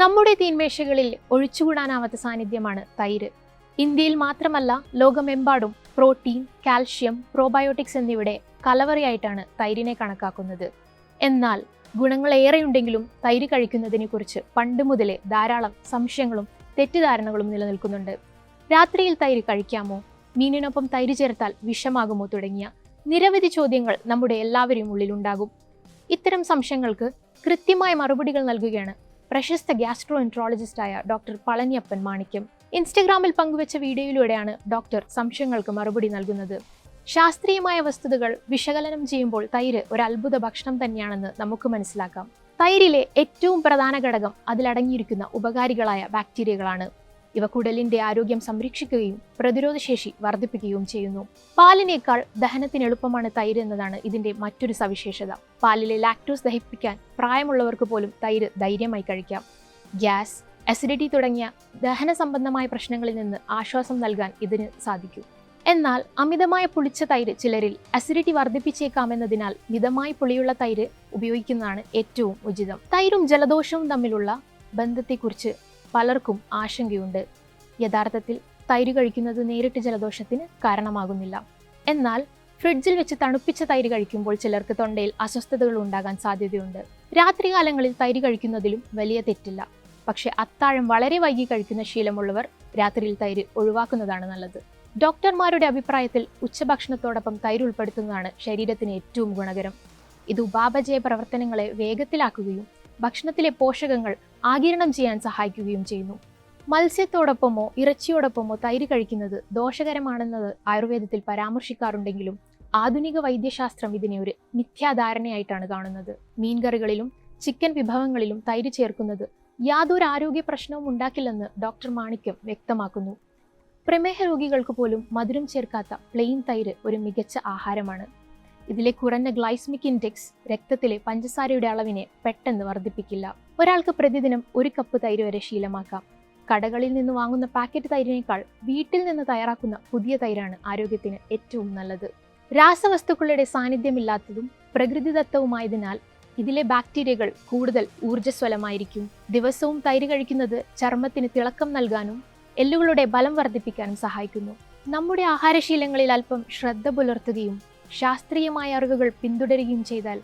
നമ്മുടെ തീന്മേശകളിൽ ഒഴിച്ചുകൂടാനാവാത്ത സാന്നിധ്യമാണ് തൈര്. ഇന്ത്യയിൽ മാത്രമല്ല ലോകമെമ്പാടും പ്രോട്ടീൻ, കാൽഷ്യം, പ്രോബയോട്ടിക്സ് എന്നിവയുടെ കലവറയായിട്ടാണ് തൈരിനെ കണക്കാക്കുന്നത്. എന്നാൽ ഗുണങ്ങളേറെയുണ്ടെങ്കിലും തൈര് കഴിക്കുന്നതിനെക്കുറിച്ച് പണ്ട് മുതലേ ധാരാളം സംശയങ്ങളും തെറ്റിദ്ധാരണകളും നിലനിൽക്കുന്നുണ്ട്. രാത്രിയിൽ തൈര് കഴിക്കാമോ? മീനിനൊപ്പം തൈര് ചേർത്താൽ വിഷമാകുമോ? തുടങ്ങിയ നിരവധി ചോദ്യങ്ങൾ നമ്മുടെ എല്ലാവരെയും ഉള്ളിലുണ്ടാകും. ഇത്തരം സംശയങ്ങൾക്ക് കൃത്യമായ മറുപടികൾ നൽകുകയാണ് പ്രശസ്ത ഗ്യാസ്ട്രോ എൻട്രോളജിസ്റ്റായ ഡോക്ടർ പളനിയപ്പൻ മാണിക്യം. ഇൻസ്റ്റഗ്രാമിൽ പങ്കുവച്ച വീഡിയോയിലൂടെയാണ് ഡോക്ടർ സംശയങ്ങൾക്ക് മറുപടി നൽകുന്നത്. ശാസ്ത്രീയമായ വസ്തുതകൾ വിശകലനം ചെയ്യുമ്പോൾ തൈര് ഒരു അത്ഭുത ഭക്ഷണം തന്നെയാണെന്ന് നമുക്ക് മനസ്സിലാക്കാം. തൈരിലെ ഏറ്റവും പ്രധാന ഘടകം അതിലടങ്ങിയിരിക്കുന്ന ഉപകാരികളായ ബാക്ടീരിയകളാണ്. ഇവ കുടലിന്റെ ആരോഗ്യം സംരക്ഷിക്കുകയും പ്രതിരോധശേഷി വർദ്ധിപ്പിക്കുകയും ചെയ്യുന്നു. പാലിനേക്കാൾ ദഹനത്തിന് എളുപ്പമാണ് തൈര് എന്നതാണ് ഇതിന്റെ മറ്റൊരു സവിശേഷത. പാലിലെ ലാക്ടോസ് ദഹിപ്പിക്കാൻ പ്രായമുള്ളവർക്ക് പോലും തൈര് ധൈര്യമായി കഴിക്കാം. ഗ്യാസ്, അസിഡിറ്റി തുടങ്ങിയ ദഹന സംബന്ധമായ പ്രശ്നങ്ങളിൽ നിന്ന് ആശ്വാസം നൽകാൻ ഇതിന് സാധിക്കും. എന്നാൽ അമിതമായ പുളിച്ച തൈര് ചിലരിൽ അസിഡിറ്റി വർദ്ധിപ്പിച്ചേക്കാമെന്നതിനാൽ മിതമായി പുളിയുള്ള തൈര് ഉപയോഗിക്കുന്നതാണ് ഏറ്റവും ഉചിതം. തൈരും ജലദോഷവും തമ്മിലുള്ള ബന്ധത്തെക്കുറിച്ച് പലർക്കും ആശങ്കയുണ്ട്. യഥാർത്ഥത്തിൽ തൈര് കഴിക്കുന്നത് നേരിട്ട് ജലദോഷത്തിന് കാരണമാകുന്നില്ല. എന്നാൽ ഫ്രിഡ്ജിൽ വെച്ച് തണുപ്പിച്ച തൈര് കഴിക്കുമ്പോൾ ചിലർക്ക് തൊണ്ടയിൽ അസ്വസ്ഥതകൾ ഉണ്ടാകാൻ സാധ്യതയുണ്ട്. രാത്രികാലങ്ങളിൽ തൈര് കഴിക്കുന്നതിലും വലിയ തെറ്റില്ല. പക്ഷെ അത്താഴം വളരെ വൈകി കഴിക്കുന്ന ശീലമുള്ളവർ രാത്രിയിൽ തൈര് ഒഴിവാക്കുന്നതാണ് നല്ലത്. ഡോക്ടർമാരുടെ അഭിപ്രായത്തിൽ ഉച്ചഭക്ഷണത്തോടൊപ്പം തൈര് ഉൾപ്പെടുത്തുന്നതാണ് ശരീരത്തിന് ഏറ്റവും ഗുണകരം. ഇത് ഉപാപചയ പ്രവർത്തനങ്ങളെ വേഗത്തിലാക്കുകയും ഭക്ഷണത്തിലെ പോഷകങ്ങൾ ആഗിരണം ചെയ്യാൻ സഹായിക്കുകയും ചെയ്യുന്നു. മത്സ്യത്തോടൊപ്പമോ ഇറച്ചിയോടൊപ്പമോ തൈര് കഴിക്കുന്നത് ദോഷകരമാണെന്നത് ആയുർവേദത്തിൽ പരാമർശിക്കാറുണ്ടെങ്കിലും ആധുനിക വൈദ്യശാസ്ത്രം ഇതിനെ ഒരു മിഥ്യാധാരണയായിട്ടാണ് കാണുന്നത്. മീൻകറികളിലും ചിക്കൻ വിഭവങ്ങളിലും തൈര് ചേർക്കുന്നത് യാതൊരു ആരോഗ്യ പ്രശ്നവും ഉണ്ടാക്കില്ലെന്ന് ഡോക്ടർ മാണിക്യം വ്യക്തമാക്കുന്നു. പ്രമേഹ രോഗികൾക്ക് പോലും മധുരം ചേർക്കാത്ത പ്ലെയിൻ തൈര് ഒരു മികച്ച ആഹാരമാണ്. ഇതിലെ കുറഞ്ഞ ഗ്ലൈസമിക് ഇൻഡെക്സ് രക്തത്തിലെ പഞ്ചസാരയുടെ അളവിനെ പെട്ടെന്ന് വർദ്ധിപ്പിക്കില്ല. ഒരാൾക്ക് പ്രതിദിനം 1 കപ്പ് തൈര് വരെ ശീലമാക്കാം. കടകളിൽ നിന്ന് വാങ്ങുന്ന പാക്കറ്റ് തൈരിനേക്കാൾ വീട്ടിൽ നിന്ന് തയ്യാറാക്കുന്ന പുതിയ തൈരാണ് ആരോഗ്യത്തിന് ഏറ്റവും നല്ലത്. രാസവസ്തുക്കളുടെ സാന്നിധ്യമില്ലാത്തതും പ്രകൃതിദത്തവുമായതിനാൽ ഇതിലെ ബാക്ടീരിയകൾ കൂടുതൽ ഊർജ്ജസ്വലമായിരിക്കും. ദിവസവും തൈര് കഴിക്കുന്നത് ചർമ്മത്തിന് തിളക്കം നൽകാനും എല്ലുകളുടെ ബലം വർദ്ധിപ്പിക്കാനും സഹായിക്കുന്നു. നമ്മുടെ ആഹാരശീലങ്ങളിൽ അല്പം ശ്രദ്ധ പുലർത്തുകയും ശാസ്ത്രീയമായ അറിവുകൾ പിന്തുടരുകയും ചെയ്താൽ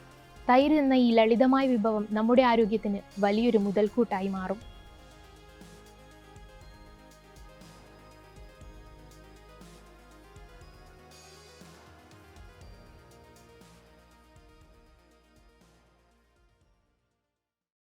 തൈര് എന്ന ഈ ലളിതമായ വിഭവം നമ്മുടെ ആരോഗ്യത്തിന് വലിയൊരു മുതൽക്കൂട്ടായി മാറും.